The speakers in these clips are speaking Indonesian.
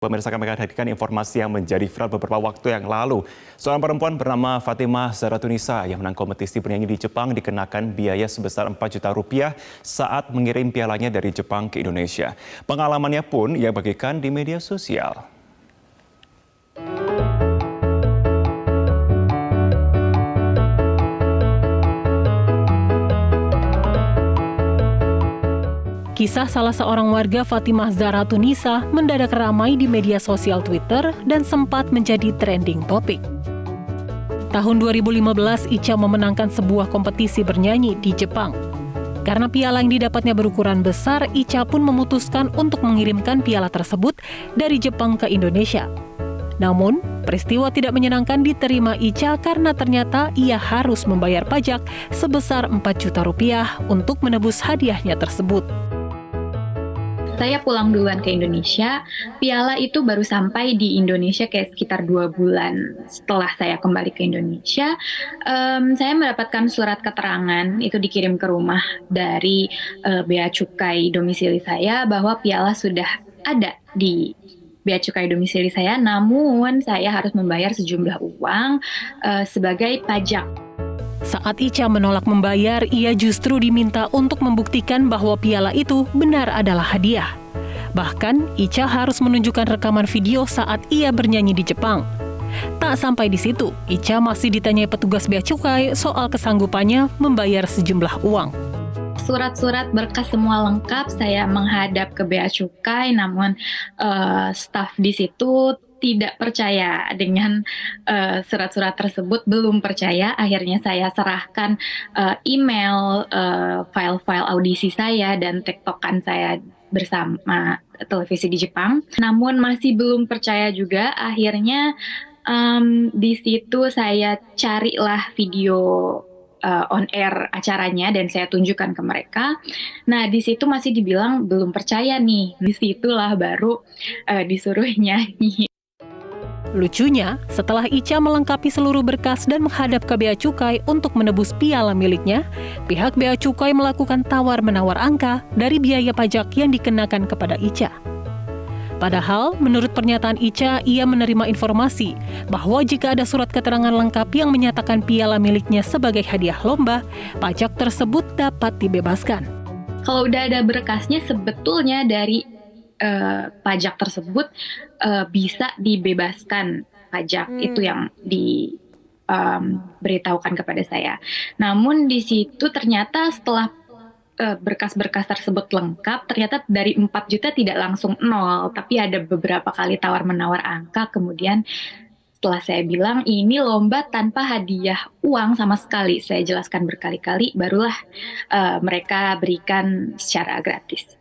Pemirsa, kami akan hadirkan informasi yang menjadi viral beberapa waktu yang lalu. Seorang perempuan bernama Fatimah Zaratunisa yang menang kompetisi bernyanyi di Jepang dikenakan biaya sebesar 4 juta rupiah saat mengirim pialanya dari Jepang ke Indonesia. Pengalamannya pun ia bagikan di media sosial. Kisah salah seorang warga Fatimah Zaratunisa mendadak ramai di media sosial Twitter dan sempat menjadi trending topik. Tahun 2015, Icha memenangkan sebuah kompetisi bernyanyi di Jepang. Karena piala yang didapatnya berukuran besar, Icha pun memutuskan untuk mengirimkan piala tersebut dari Jepang ke Indonesia. Namun, peristiwa tidak menyenangkan diterima Icha karena ternyata ia harus membayar pajak sebesar 4 juta rupiah untuk menebus hadiahnya tersebut. Saya pulang duluan ke Indonesia, piala itu baru sampai di Indonesia kayak sekitar 2 bulan setelah saya kembali ke Indonesia. Saya mendapatkan surat keterangan, itu dikirim ke rumah dari Bea Cukai domisili saya, bahwa piala sudah ada di Bea Cukai domisili saya, namun saya harus membayar sejumlah uang sebagai pajak. Saat Icha menolak membayar, ia justru diminta untuk membuktikan bahwa piala itu benar adalah hadiah. Bahkan, Icha harus menunjukkan rekaman video saat ia bernyanyi di Jepang. Tak sampai di situ, Icha masih ditanyai petugas Bea Cukai soal kesanggupannya membayar sejumlah uang. Surat-surat berkas semua lengkap, saya menghadap ke Bea Cukai, namun staf di situ tidak percaya dengan surat-surat tersebut, belum percaya. Akhirnya saya serahkan email, file-file audisi saya dan tektokan saya bersama televisi di Jepang. Namun masih belum percaya juga. Akhirnya di situ saya carilah video on air acaranya dan saya tunjukkan ke mereka. Nah, di situ masih dibilang belum percaya nih. Disitulah baru disuruh nyanyi. Lucunya, setelah Icha melengkapi seluruh berkas dan menghadap ke Bea Cukai untuk menebus piala miliknya, pihak Bea Cukai melakukan tawar-menawar angka dari biaya pajak yang dikenakan kepada Icha. Padahal, menurut pernyataan Icha, ia menerima informasi bahwa jika ada surat keterangan lengkap yang menyatakan piala miliknya sebagai hadiah lomba, pajak tersebut dapat dibebaskan. Kalau udah ada berkasnya, sebetulnya dari pajak tersebut bisa dibebaskan pajak. Itu yang diberitahukan kepada saya. Namun di situ ternyata setelah berkas-berkas tersebut lengkap, ternyata dari 4 juta tidak langsung 0, tapi ada beberapa kali tawar-menawar angka. Kemudian setelah saya bilang ini lomba tanpa hadiah uang sama sekali, saya jelaskan berkali-kali, barulah mereka berikan secara gratis.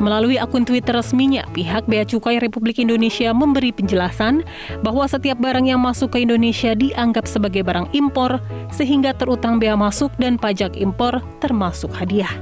Melalui akun Twitter resminya, pihak Bea Cukai Republik Indonesia memberi penjelasan bahwa setiap barang yang masuk ke Indonesia dianggap sebagai barang impor, sehingga terutang bea masuk dan pajak impor termasuk hadiah.